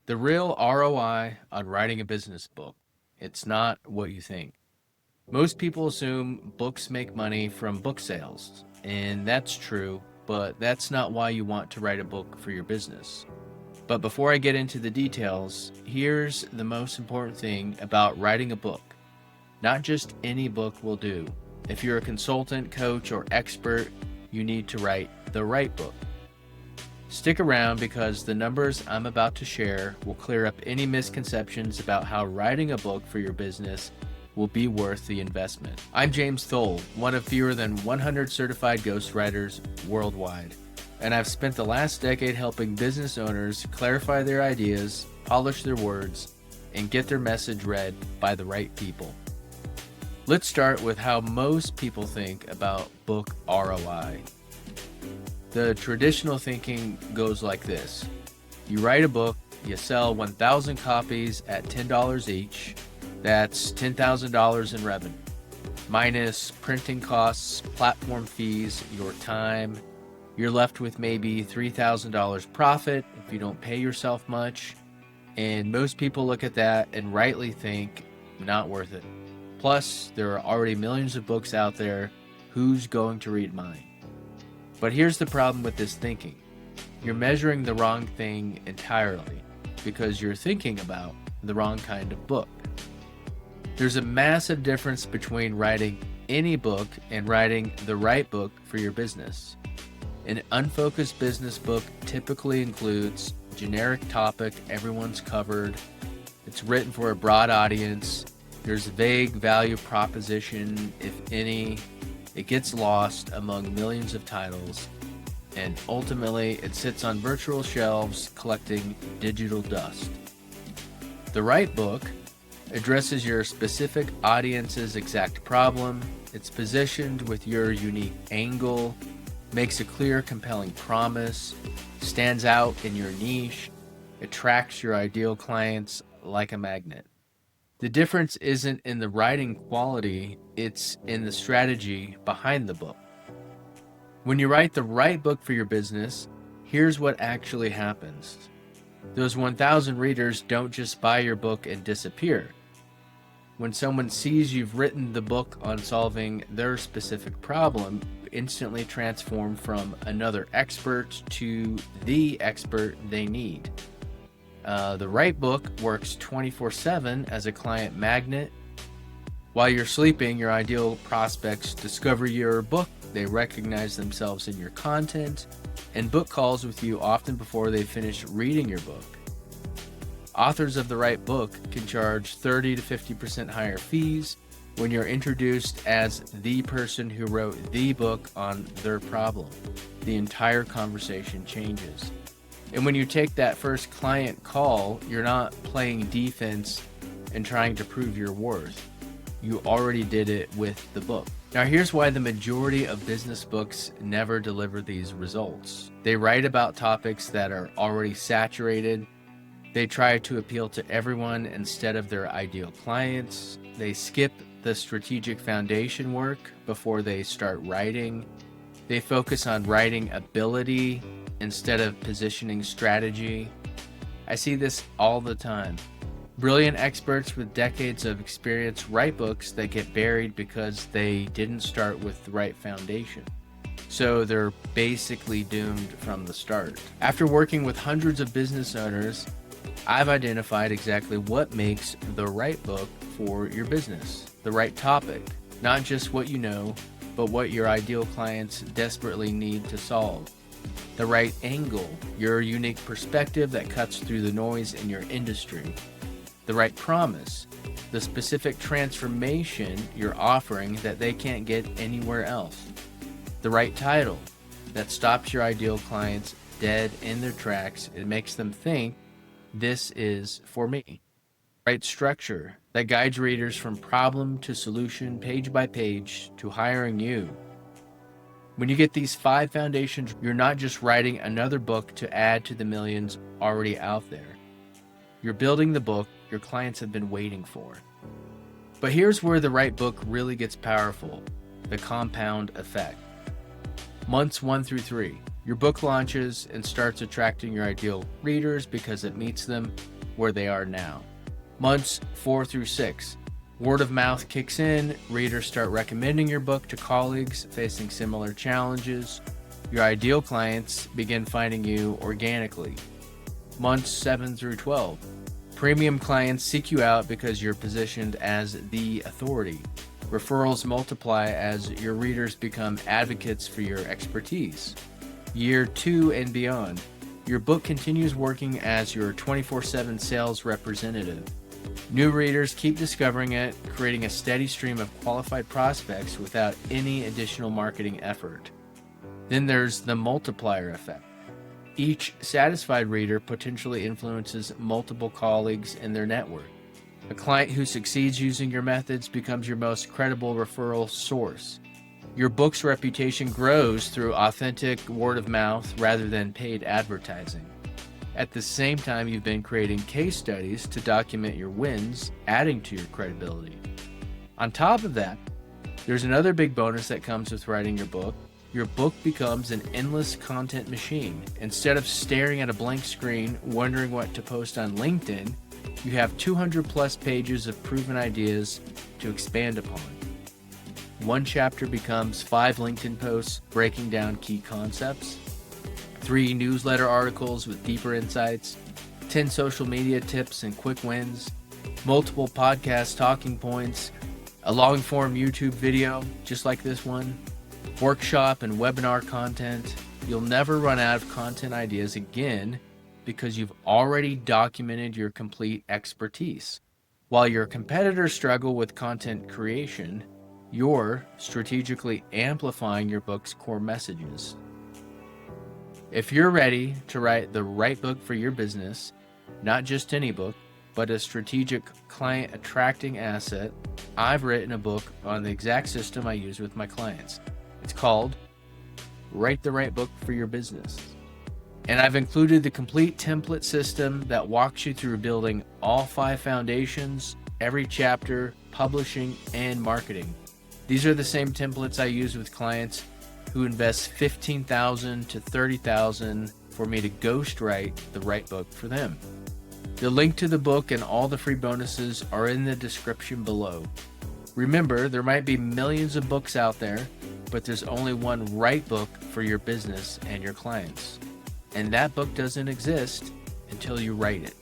The real ROI on writing a business book. It's not what you think. Most people assume books make money from book sales, and that's true, but that's not why you want to write a book for your business. But before I get into the details, here's the most important thing about writing a book. Not just any book will do. If you're a consultant, coach, or expert, you need to write the right book. Stick around because the numbers I'm about to share will clear up any misconceptions about how writing a book for your business will be worth the investment. I'm James Thole, one of fewer than 100 certified ghostwriters worldwide, and I've spent the last decade helping business owners clarify their ideas, polish their words, and get their message read by the right people. Let's start with how most people think about book ROI. The traditional thinking goes like this. You write a book, you sell 1,000 copies at $10 each. That's $10,000 in revenue. Minus printing costs, platform fees, your time. You're left with maybe $3,000 profit if you don't pay yourself much. And most people look at that and rightly think, not worth it. Plus, there are already millions of books out there. Who's going to read mine? But here's the problem with this thinking. You're measuring the wrong thing entirely because you're thinking about the wrong kind of book. There's a massive difference between writing any book and writing the right book for your business. An unfocused business book typically includes a generic topic everyone's covered. It's written for a broad audience. There's a vague value proposition, if any. It gets lost among millions of titles, and ultimately it sits on virtual shelves collecting digital dust. The right book addresses your specific audience's exact problem. It's positioned with your unique angle, makes a clear, compelling promise, stands out in your niche, attracts your ideal clients like a magnet. The difference isn't in the writing quality, it's in the strategy behind the book. When you write the right book for your business, here's what actually happens. Those 1,000 readers don't just buy your book and disappear. When someone sees you've written the book on solving their specific problem, you instantly transform from another expert to the expert they need. The right book works 24/7 as a client magnet. While you're sleeping, your ideal prospects discover your book, they recognize themselves in your content, and book calls with you often before they finish reading your book. Authors of the right book can charge 30 to 50% higher fees when you're introduced as the person who wrote the book on their problem. The entire conversation changes. And when you take that first client call, you're not playing defense and trying to prove your worth. You already did it with the book. Now here's why the majority of business books never deliver these results. They write about topics that are already saturated. They try to appeal to everyone instead of their ideal clients. They skip the strategic foundation work before they start writing. They focus on writing ability instead of positioning strategy. I see this all the time. Brilliant experts with decades of experience write books that get buried because they didn't start with the right foundation. So they're basically doomed from the start. After working with hundreds of business owners, I've identified exactly what makes the right book for your business. The right topic, not just what you know, but what your ideal clients desperately need to solve. The right angle, your unique perspective that cuts through the noise in your industry. The right promise, the specific transformation you're offering that they can't get anywhere else. The right title that stops your ideal clients dead in their tracks and makes them think, this is for me. Right structure that guides readers from problem to solution, page by page, to hiring you. When you get these 5 foundations, you're not just writing another book to add to the millions already out there. You're building the book your clients have been waiting for. But here's where the right book really gets powerful, the compound effect. Months 1 through 3, your book launches and starts attracting your ideal readers because it meets them where they are now. Months 4 through 6. Word of mouth kicks in, readers start recommending your book to colleagues facing similar challenges. Your ideal clients begin finding you organically. Months 7 through 12. Premium clients seek you out because you're positioned as the authority. Referrals multiply as your readers become advocates for your expertise. Year 2 and beyond. Your book continues working as your 24/7 sales representative. New readers keep discovering it, creating a steady stream of qualified prospects without any additional marketing effort. Then there's the multiplier effect. Each satisfied reader potentially influences multiple colleagues in their network. A client who succeeds using your methods becomes your most credible referral source. Your book's reputation grows through authentic word of mouth rather than paid advertising. At the same time, you've been creating case studies to document your wins, adding to your credibility. On top of that, there's another big bonus that comes with writing your book. Your book becomes an endless content machine. Instead of staring at a blank screen, wondering what to post on LinkedIn, you have 200 plus pages of proven ideas to expand upon. One chapter becomes 5 LinkedIn posts breaking down key concepts, 3 newsletter articles with deeper insights, 10 social media tips and quick wins, multiple podcast talking points, a long-form YouTube video just like this one, workshop and webinar content. You'll never run out of content ideas again because you've already documented your complete expertise. While your competitors struggle with content creation, you're strategically amplifying your book's core messages. If you're ready to write the right book for your business, not just any book, but a strategic client attracting asset, I've written a book on the exact system I use with my clients. It's called Write the Right Book for Your Business. And I've included the complete template system that walks you through building all 5 foundations, every chapter, publishing, and marketing. These are the same templates I use with clients who invest $15,000 to $30,000 for me to ghostwrite the right book for them. The link to the book and all the free bonuses are in the description below. Remember, there might be millions of books out there, but there's only one right book for your business and your clients. And that book doesn't exist until you write it.